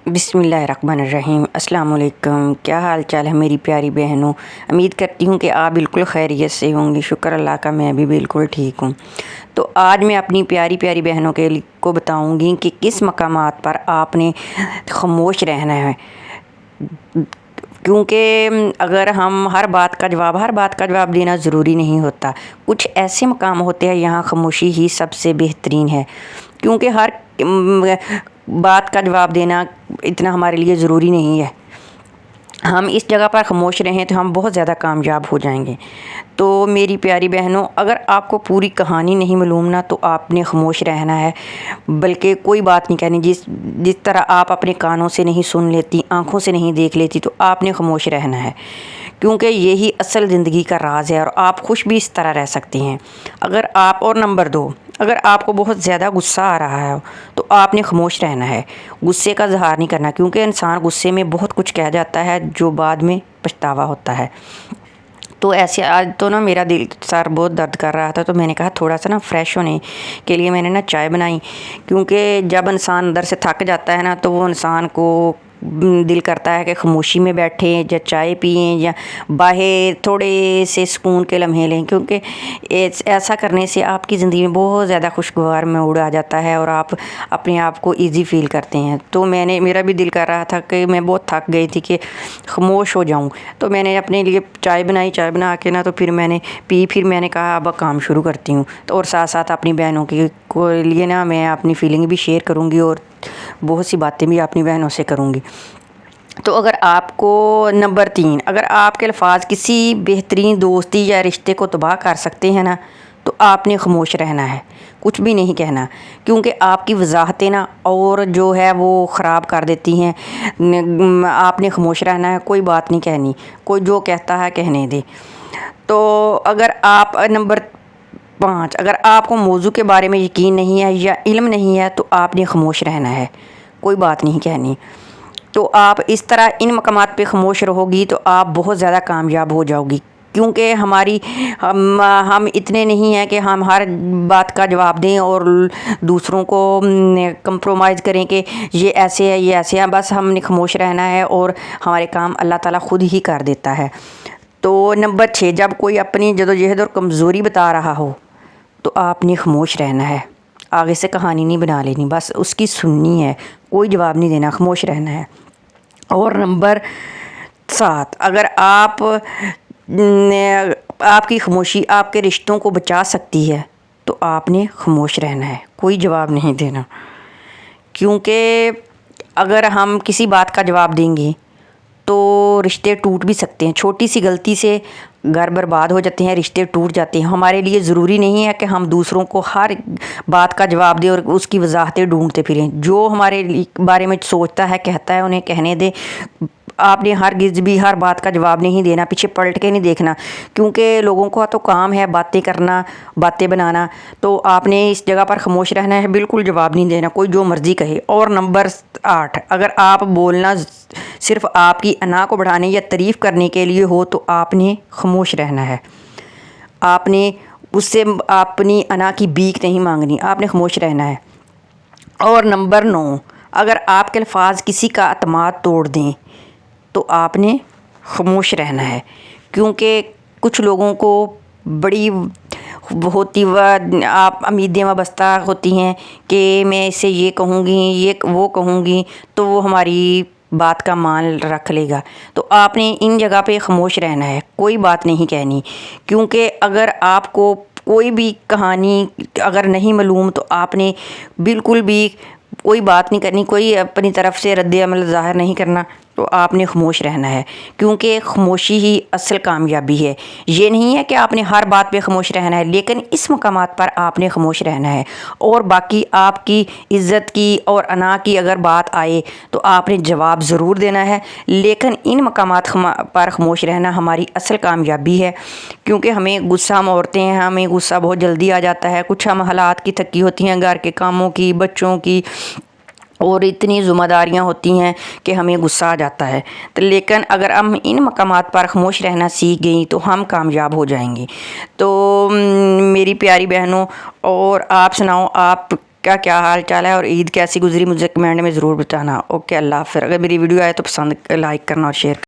بسم اللہ الرحمن الرحیم۔ السلام علیکم۔ کیا حال چال ہے میری پیاری بہنوں؟ امید کرتی ہوں کہ آپ بالکل خیریت سے ہوں گی۔ شکر اللہ کا، میں بھی بالکل ٹھیک ہوں۔ تو آج میں اپنی پیاری پیاری بہنوں کو بتاؤں گی کہ کس مقامات پر آپ نے خاموش رہنا ہے، کیونکہ اگر ہم ہر بات کا جواب دینا ضروری نہیں ہوتا۔ کچھ ایسے مقام ہوتے ہیں یہاں خاموشی ہی سب سے بہترین ہے، کیونکہ ہر بات کا جواب دینا اتنا ہمارے لیے ضروری نہیں ہے۔ ہم اس جگہ پر خاموش رہیں تو ہم بہت زیادہ کامیاب ہو جائیں گے۔ تو میری پیاری بہنوں، اگر آپ کو پوری کہانی نہیں معلوم نا تو آپ نے خاموش رہنا ہے، بلکہ کوئی بات نہیں کہنی۔ جس طرح آپ اپنے کانوں سے نہیں سن لیتی، آنکھوں سے نہیں دیکھ لیتی، تو آپ نے خاموش رہنا ہے، کیونکہ یہی اصل زندگی کا راز ہے، اور آپ خوش بھی اس طرح رہ سکتی ہیں۔ اور نمبر 2، اگر آپ کو بہت زیادہ غصہ آ رہا ہے تو آپ نے خاموش رہنا ہے، غصے کا اظہار نہیں کرنا، کیونکہ انسان غصے میں بہت کچھ کہہ جاتا ہے جو بعد میں پچھتاوا ہوتا ہے۔ تو ایسے آج تو میرا سر بہت درد کر رہا تھا، تو میں نے کہا تھوڑا سا فریش ہونے کے لیے میں نے چائے بنائی، کیونکہ جب انسان اندر سے تھک جاتا ہے تو وہ انسان کو دل کرتا ہے کہ خاموشی میں بیٹھیں یا چائے پئیں یا باہر تھوڑے سے سکون کے لمحے لیں، کیونکہ ایسا کرنے سے آپ کی زندگی میں بہت زیادہ خوشگوار موڈ آ جاتا ہے اور آپ اپنے آپ کو ایزی فیل کرتے ہیں۔ تو میرا بھی دل کر رہا تھا کہ میں بہت تھک گئی تھی کہ خاموش ہو جاؤں، تو میں نے اپنے لیے چائے بنا کے تو پھر میں نے پی، پھر میں نے کہا اب کام شروع کرتی ہوں۔ تو اور ساتھ ساتھ اپنی بہنوں کو لیے میں اپنی فیلنگ بھی شیئر کروں گی اور بہت سی باتیں بھی اپنی بہنوں سے کروں گی۔ تو اگر آپ کو نمبر 3، اگر آپ کے الفاظ کسی بہترین دوستی یا رشتے کو تباہ کر سکتے ہیں نا تو آپ نے خاموش رہنا ہے، کچھ بھی نہیں کہنا، کیونکہ آپ کی وضاحتیں اور جو ہے وہ خراب کر دیتی ہیں۔ آپ نے خاموش رہنا ہے، کوئی بات نہیں کہنی، کوئی جو کہتا ہے کہنے دے۔ تو اگر آپ نمبر 5، اگر آپ کو موضوع کے بارے میں یقین نہیں ہے یا علم نہیں ہے تو آپ نے خاموش رہنا ہے، کوئی بات نہیں کہنی۔ تو آپ اس طرح ان مقامات پہ خاموش رہو گی تو آپ بہت زیادہ کامیاب ہو جاؤ گی، کیونکہ ہم اتنے نہیں ہیں کہ ہم ہر بات کا جواب دیں اور دوسروں کو کمپرومائز کریں کہ یہ ایسے ہے یہ ایسے ہیں۔ بس ہم نے خاموش رہنا ہے اور ہمارے کام اللہ تعالیٰ خود ہی کر دیتا ہے۔ تو نمبر 6، جب کوئی اپنی جدوجہد اور کمزوری بتا رہا ہو تو آپ نے خاموش رہنا ہے، آگے سے کہانی نہیں بنا لینی، بس اس کی سننی ہے، کوئی جواب نہیں دینا، خاموش رہنا ہے۔ اور نمبر 7، اگر آپ کی خاموشی آپ کے رشتوں کو بچا سکتی ہے تو آپ نے خاموش رہنا ہے، کوئی جواب نہیں دینا، کیونکہ اگر ہم کسی بات کا جواب دیں گے تو رشتے ٹوٹ بھی سکتے ہیں۔ چھوٹی سی غلطی سے گھر برباد ہو جاتے ہیں، رشتے ٹوٹ جاتے ہیں۔ ہمارے لیے ضروری نہیں ہے کہ ہم دوسروں کو ہر بات کا جواب دیں اور اس کی وضاحتیں ڈھونڈتے پھریں۔ جو ہمارے بارے میں سوچتا ہے کہتا ہے انہیں کہنے دیں۔ آپ نے ہرگز بھی ہر بات کا جواب نہیں دینا، پیچھے پلٹ کے نہیں دیکھنا، کیونکہ لوگوں کا تو کام ہے باتیں کرنا، باتیں بنانا، تو آپ نے اس جگہ پر خاموش رہنا ہے، بالکل جواب نہیں دینا، کوئی جو مرضی کہے۔ اور نمبر 8، اگر آپ بولنا صرف آپ کی انا کو بڑھانے یا تعریف کرنے کے لیے ہو تو آپ نے خاموش رہنا ہے، آپ نے اس سے اپنی انا کی بھیک نہیں مانگنی، آپ نے خاموش رہنا ہے۔ اور نمبر 9، اگر آپ کے الفاظ کسی کا اعتماد توڑ دیں تو آپ نے خاموش رہنا ہے، کیونکہ کچھ لوگوں کو بڑی ہوتی آپ امیدیں وابستہ ہوتی ہیں کہ میں اسے یہ کہوں گی، یہ وہ کہوں گی تو وہ ہماری بات کا مان رکھ لے گا۔ تو آپ نے ان جگہ پہ خاموش رہنا ہے، کوئی بات نہیں کہنی، کیونکہ اگر آپ کو کوئی بھی کہانی اگر نہیں معلوم تو آپ نے بالکل بھی کوئی بات نہیں کرنی، کوئی اپنی طرف سے رد عمل ظاہر نہیں کرنا، تو آپ نے خاموش رہنا ہے، کیونکہ خاموشی ہی اصل کامیابی ہے۔ یہ نہیں ہے کہ آپ نے ہر بات پہ خاموش رہنا ہے، لیکن اس مقامات پر آپ نے خاموش رہنا ہے، اور باقی آپ کی عزت کی اور انا کی اگر بات آئے تو آپ نے جواب ضرور دینا ہے، لیکن ان مقامات پر خاموش رہنا ہماری اصل کامیابی ہے، کیونکہ ہمیں غصہ، ہم عورتیں ہیں، ہمیں غصہ بہت جلدی آ جاتا ہے، کچھ ہم حالات کی تھکی ہوتی ہیں، گھر کے کاموں کی، بچوں کی، اور اتنی ذمہ داریاں ہوتی ہیں کہ ہمیں غصہ آ جاتا ہے۔ لیکن اگر ہم ان مقامات پر خاموش رہنا سیکھ گئیں تو ہم کامیاب ہو جائیں گے۔ تو میری پیاری بہنوں، اور آپ سناؤ، آپ کا کیا حال چال ہے اور عید کیسی گزری مجھے کمنٹ میں ضرور بتانا. اوکے اللہ حافظ. اگر میری ویڈیو آئے تو پسند لائک کرنا اور شیئر کرنا.